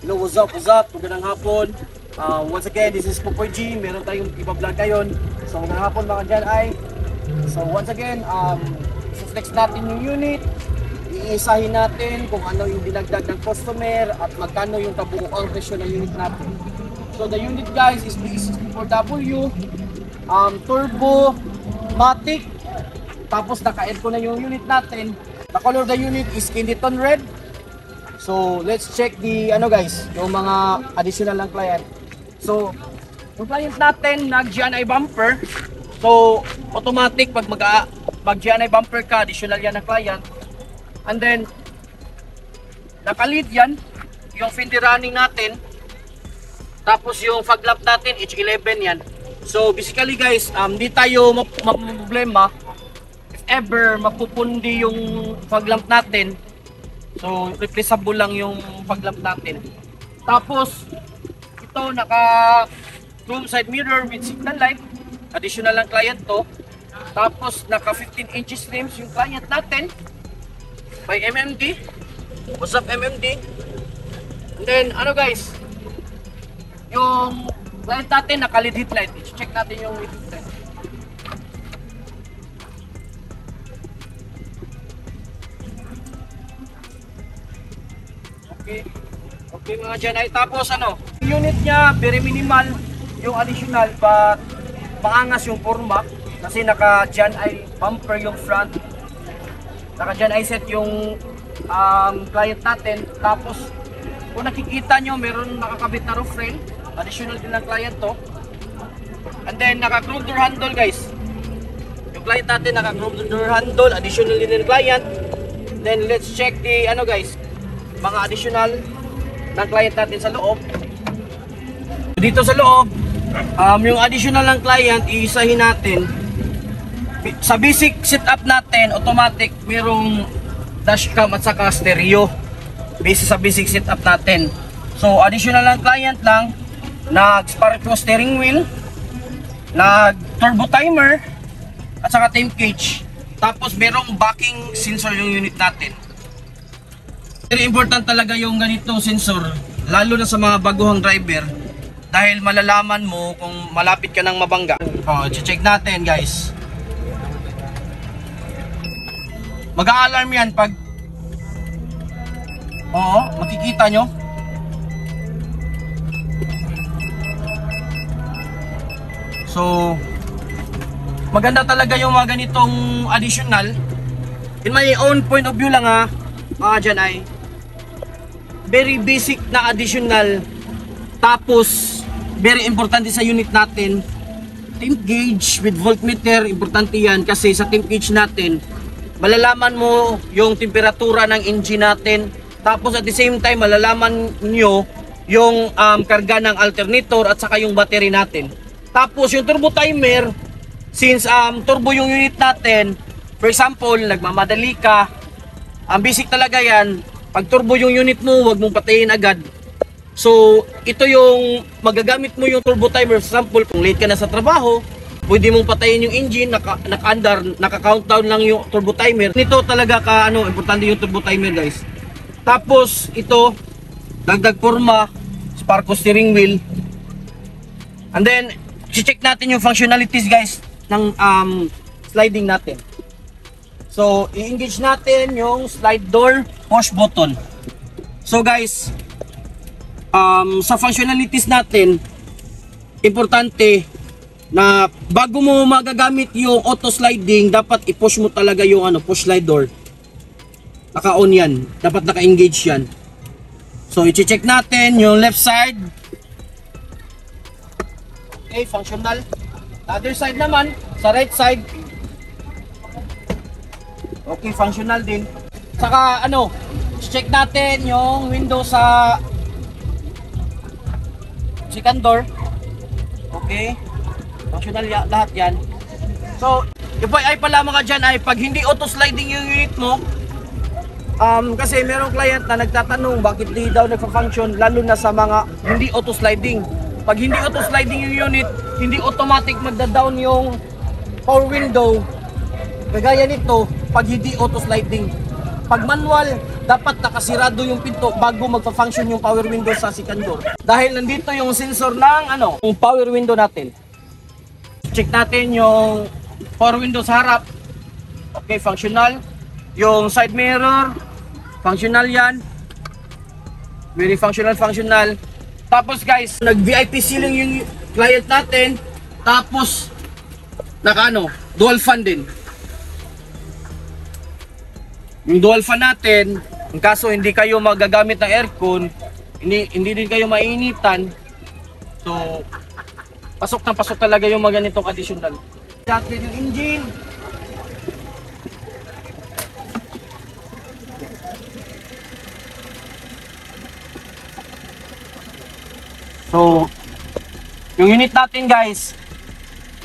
Hello, what's up, what's up? Magandang hapon. Once again, this is Popoy G. Meron tayong iba-vlog ngayon. So, magandang hapon mga dyan ay. So, once again, flex natin yung unit. Iisahin natin kung ano yung dinagdag ng customer at magkano yung kabuuang presyo ng unit natin. So, the unit guys is B64W, turbo, matic. Tapos naka-aircon na yung unit natin. The color of the unit is Kineton red. So, let's check the guys, yung mga additional ng client. So, yung client natin nag-GNI bumper. So, automatic pag mag-GNI bumper ka, additional yan ng client. And then naka-lead yan, yung Fendi running natin. Tapos yung fog lamp natin, H11 yan. So, basically guys, di tayo maproblema if ever mapupundi yung fog lamp natin. So, replaceable lang yung fog lamp natin. Tapos, ito naka chrome side mirror with signal light. Additional lang client to. Tapos, naka 15 inches rims yung client natin. By MMD. What's up MMD? And then, guys, yung client natin naka LED headlight. I-check natin yung LED headlight. Okay mga dyan ay tapos unit niya very minimal yung additional but maangas yung forma kasi naka dyan ay bumper yung front, naka dyan ay set yung client natin. Tapos kung nakikita nyo meron nakakabit na roof rail, additional din ng client to. And then naka chrome door handle guys, yung client natin naka chrome door handle, additional din ng client. Then let's check the guys, mga additional ng client natin sa loob. Dito sa loob, yung additional ng client, iisahin natin. Sa basic setup natin, automatic, merong dashcam at saka stereo. Base sa basic setup natin. So, additional ng client lang, nag-spark steering wheel, nag-turbo timer, at saka temp gauge. Tapos, merong backing sensor yung unit natin. Very important talaga yung ganitong sensor, lalo na sa mga baguhang driver, dahil malalaman mo kung malapit ka ng mabangga. Check natin guys. Mag-a-alarm yan pag makikita nyo. So, maganda talaga yung mga ganitong additional. In my own point of view lang mga dyan ay very basic na additional. Tapos very importante sa unit natin, temp gauge with voltmeter. Importante yan kasi sa temp gauge natin malalaman mo yung temperatura ng engine natin. Tapos at the same time malalaman nyo yung karga ng alternator at saka yung battery natin. Tapos yung turbo timer, since turbo yung unit natin, for example nagmamadali ka, ang basic talaga yan, pag turbo yung unit mo, huwag mong patayin agad. So, ito yung magagamit mo yung turbo timer. For example, kung late ka na sa trabaho, pwede mong patayin yung engine, naka-countdown lang yung turbo timer. Ito talaga importante yung turbo timer guys. Tapos, ito, dagdag forma, Sparco steering wheel. And then, check natin yung functionalities guys ng sliding natin. So, i-engage natin yung slide door push button. So guys, sa functionalities natin, importante na bago mo magagamit yung auto sliding, dapat i-push mo talaga yung push slide door. Naka-on yan. Dapat naka-engage yan. So, i-check natin yung left side. Okay, functional. The other side naman, sa right side, okay, functional din. Saka check natin yung window sa second door. Okay, functional lahat yan. So, FYI pala mga dyan ay pag hindi auto sliding yung unit mo, kasi merong client na nagtatanong bakit di daw nagfa-function, lalo na sa mga hindi auto sliding. Pag hindi auto sliding yung unit, hindi automatic magda-down yung power window. Kagaya nito, pag hindi auto sliding. Pag manual, dapat nakasirado yung pinto bago magpa-function yung power window sa second door. Dahil nandito yung sensor ng yung power window natin. Check natin yung power window sa harap. Okay, functional. Yung side mirror, functional yan. Very functional. Tapos guys, nag-VIP ceiling yung client natin. Tapos, dual fan din. Yung dual fan natin, in kaso hindi kayo magagamit ng aircon, hindi din kayo mainitan. So, pasok talaga yung mga ganitong additional. Natin yung engine. So, yung unit natin guys,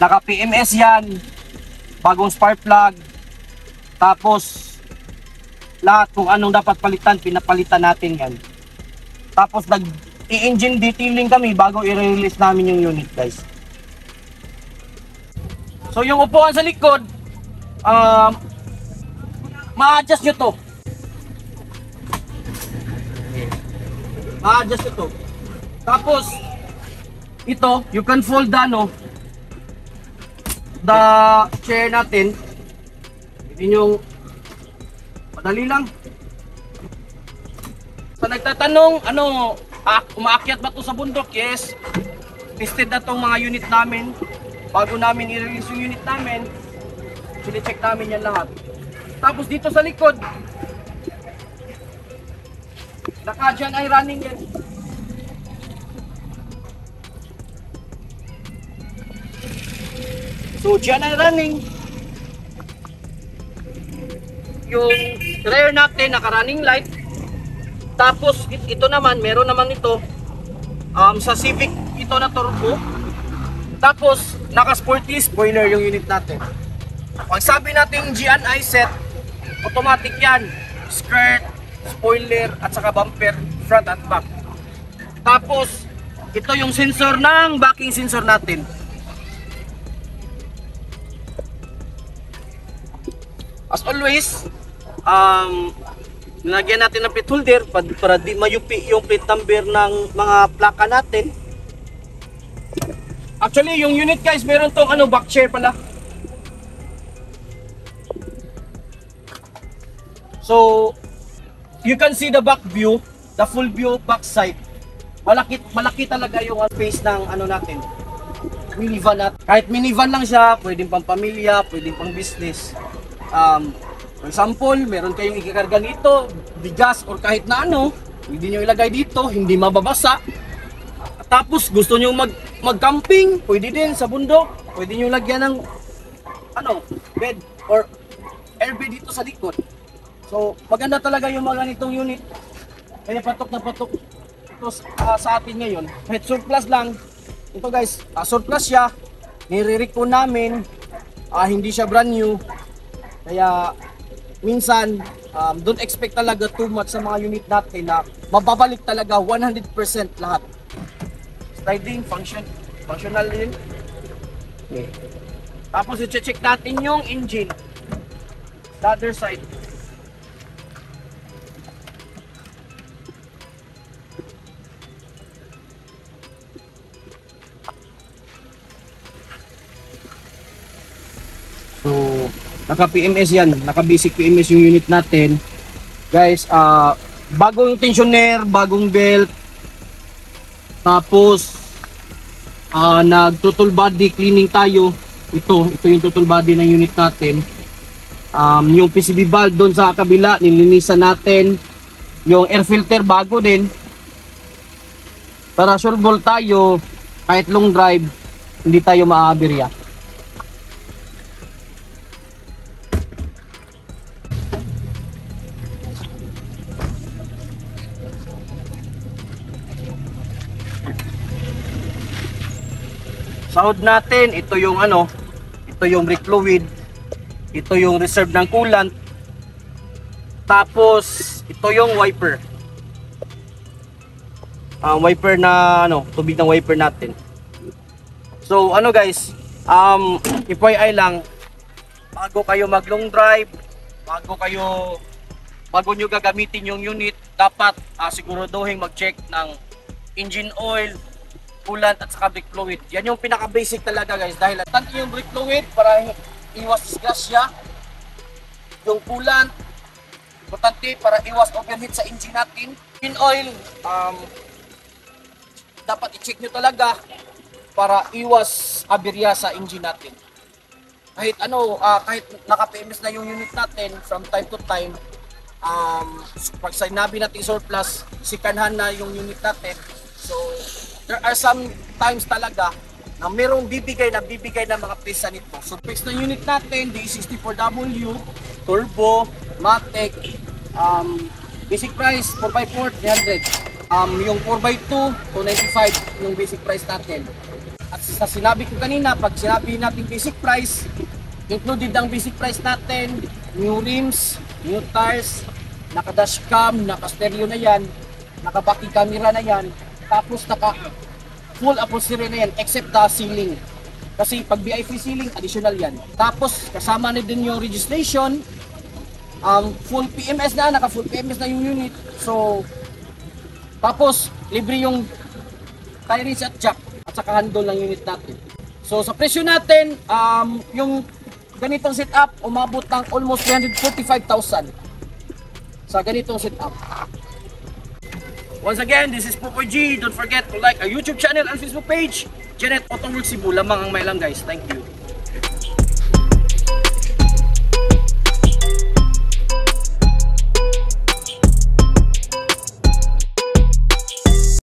naka PMS yan, bagong spark plug, tapos lahat kung anong dapat palitan, pinapalitan natin yan. Tapos nag-i-engine detailing kami bago i-release namin yung unit guys. So yung upuan sa likod, ma-adjust nyo to. Ma-adjust nyo to. Tapos, ito, you can fold the chair natin. Hindi yung madali lang. Sa nagtatanong, umaakyat ba ito sa bundok? Yes. Tested na itong mga unit namin. Bago namin i-release yung unit namin, sine-check namin yan lahat. Tapos dito sa likod, naka-dyan ay running yan. So dyan ay running. Yung rear natin naka-running light. Tapos ito naman, meron naman ito sa Civic ito na turbo. Tapos naka-sporty spoiler yung unit natin. Pag sabi natin GNI set, automatic yan. Skirt, spoiler at saka bumper front at back. Tapos ito yung sensor ng backing sensor natin. As always, nilagyan natin ng plate holder para di mayupi yung plate number ng mga plaka natin. Actually, yung unit guys, meron tong back chair pala. So, you can see the back view, the full view back side. Malaki talaga yung space ng natin. Minivan natin. Kahit minivan lang siya, pwedeng pang pamilya, pwedeng pang business. For example, meron kayong ikikarga nito, bigas or kahit na pwede nyo ilagay dito, hindi mababasa. Tapos gusto nyo mag-camping, pwede din sa bundok, pwede nyo lagyan ng bed or airbed dito sa likod. So maganda talaga yung mga ganitong unit. Kaya patok na patok ito sa atin ngayon. Kahit surplus lang, ito guys, surplus siya, nire-recon namin, hindi siya brand new. Kaya minsan, don't expect talaga too much sa mga unit natin na mababalik talaga 100% lahat. Sliding, functional din. Okay. Tapos i-check natin yung engine. The other side. So, naka-PMS yan, naka-basic PMS yung unit natin. Guys, bagong tensioner, bagong belt. Tapos, nag-total body cleaning tayo. Ito yung total body ng unit natin. Yung PCB valve doon sa kabila, nilinisan natin. Yung air filter bago din. Para sure ball tayo, kahit long drive, hindi tayo maaberya. Sahod natin, ito yung ito yung brake fluid, ito yung reserve ng coolant, tapos ito yung wiper. Wiper na tubig ng wiper natin. So guys, FYI lang, bago kayo mag long drive, bago kayo bago nyo gagamitin yung unit, dapat siguraduhin mag-check ng engine oil, coolant at saka brake fluid. Yan yung pinaka-basic talaga guys, dahil tanto yung brake fluid para iwas disgrasya, yung coolant, importante para iwas overheat sa engine natin. Engine oil, dapat i-check nyo talaga para iwas aberya sa engine natin. Kahit kahit naka-PMS na yung unit natin, from time to time, pag sinabi natin surplus, sikanhan na yung unit natin. So, there are some times talaga na merong bibigay ng mga pisa nito. So, specs ng unit natin, D64W, Turbo, Matic, basic price, 4x4, 300. Yung 4x2, 295 yung basic price natin. At sa sinabi ko kanina, pag sinabi natin basic price, included ang basic price natin, new rims, new tires, naka-dashcam, naka-stereo na yan, naka-backing camera na yan, tapos naka-full upholstery na yan, except the ceiling. Kasi pag VIP ceiling, additional yan. Tapos kasama na din yung registration, full PMS na, naka-full PMS na yung unit. So, tapos libre yung tires at jack at saka handle ng unit natin. So sa presyo natin, yung ganitong setup umabot ng almost 345,000 sa ganitong setup. Once again, this is Popoy G. Don't forget to like our YouTube channel and Facebook page. Janet Autoworks Cebu lamang ang may lang guys. Thank you.